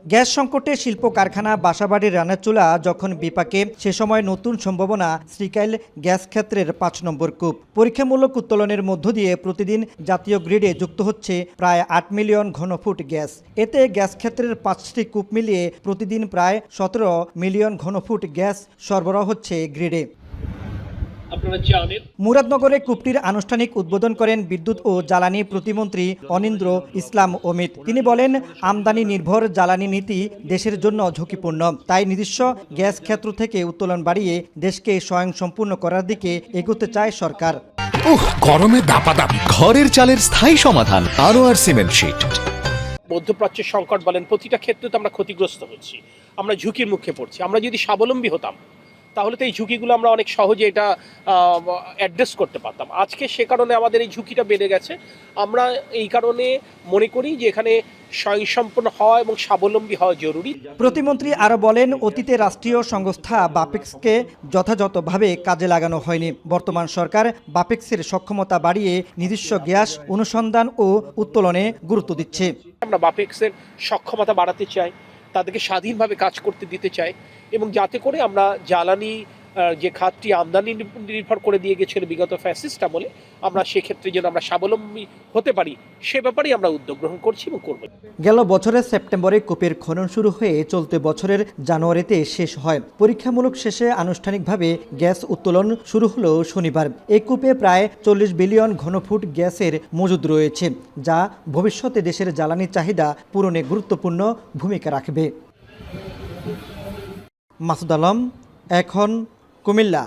Gas সংকটে শিল্প কারখানা, বাসাবাড়ির রান্নার চুলা যখন বিপাকে, সে সময় নতুন সম্ভাবনা শ্রীকাইল গ্যাস ক্ষেত্রের ৫ নম্বর কূপ। পরীক্ষামূলক উত্তোলনের মধ্য দিয়ে প্রতিদিন জাতীয় গ্রিডে যুক্ত হচ্ছে প্রায় ৮ মিলিয়ন ঘনফুট গ্যাস। এতে গ্যাস ক্ষেত্রের ৫টি কূপ মিলিয়ে প্রতিদিন প্রায় ১৭ মিলিয়ন ঘনফুট গ্যাস সরবরাহ হচ্ছে গ্রিডে। মুরাদনগরে কূপটির আনুষ্ঠানিক উদ্বোধন করেন বিদ্যুৎ ও জ্বালানি প্রতিমন্ত্রী অনিন্দ্র ইসলাম অমিত। তিনি বলেন, আমদানি নির্ভর জ্বালানি নীতি দেশের জন্য ঝুঁকিপূর্ণ, তাই নিজস্ব গ্যাস ক্ষেত্র থেকে উত্তোলন বাড়িয়ে দেশকে স্বয়ংসম্পূর্ণ করার দিকে এগোতে চায় সরকার। গরমে দাপাদাপি, ঘরের চালের স্থায়ী সমাধান আনোয়ার সিমেন্ট শীট। মধ্যপ্রাচ্যের সংকট বলেন, প্রতিটা ক্ষেত্রে তো আমরা ক্ষতিগ্রস্ত হচ্ছি, আমরা ঝুঁকির মুখে পড়ছি। আমরা যদি স্বাবলম্বী হতাম তাহলে তো এই ঝুঁকিগুলো আমরা অনেক সহজে এটা অ্যাড্রেস করতে পারতাম। আজকে সে কারণে আমাদের এই ঝুঁকিটা বেড়ে গেছে। আমরা এই কারণে মনে করি যে এখানে স্বয়ংসম্পূর্ণ হওয়া এবং স্বাবলম্বী হওয়া জরুরি। প্রতিমন্ত্রী আরও বলেন, অতীতে রাষ্ট্রীয় সংস্থা বাপেক্সকে যথাযথভাবে কাজে লাগানো হয়নি। বর্তমান সরকার বাপেক্সের সক্ষমতা বাড়িয়ে নিজস্ব গ্যাস অনুসন্ধান ও উত্তোলনে গুরুত্ব দিচ্ছে। আমরা বাপেক্সের সক্ষমতা বাড়াতে চাই, তাদেরকে স্বাধীনভাবে কাজ করতে দিতে চাই, এবং যাতে করে আমরা জ্বালানি যে খাতটি আমদানি নির্ভর করে দিয়ে গেছিল বিগত ফ্যাসিস্ট আমলে, আমরা সেক্ষেত্রে যেন আমরা স্বাবলম্বী হতে পারি সে ব্যাপারেই আমরা উদ্যোগ গ্রহণ করছি এবং করব। গেল বছরের সেপ্টেম্বরে কূপের খনন শুরু হয়ে চলতি বছরের জানুয়ারিতে শেষ হয়। পরীক্ষামূলক শেষে আনুষ্ঠানিকভাবে গ্যাস উত্তোলন শুরু হলো শনিবার। এই কূপে প্রায় ৪০ বিলিয়ন ঘনফুট গ্যাসের মজুদ রয়েছে, যা ভবিষ্যতে দেশের জ্বালানি চাহিদা পূরণে গুরুত্বপূর্ণ ভূমিকা রাখবে। মাসুদ আলম, এখন, কুমিল্লা।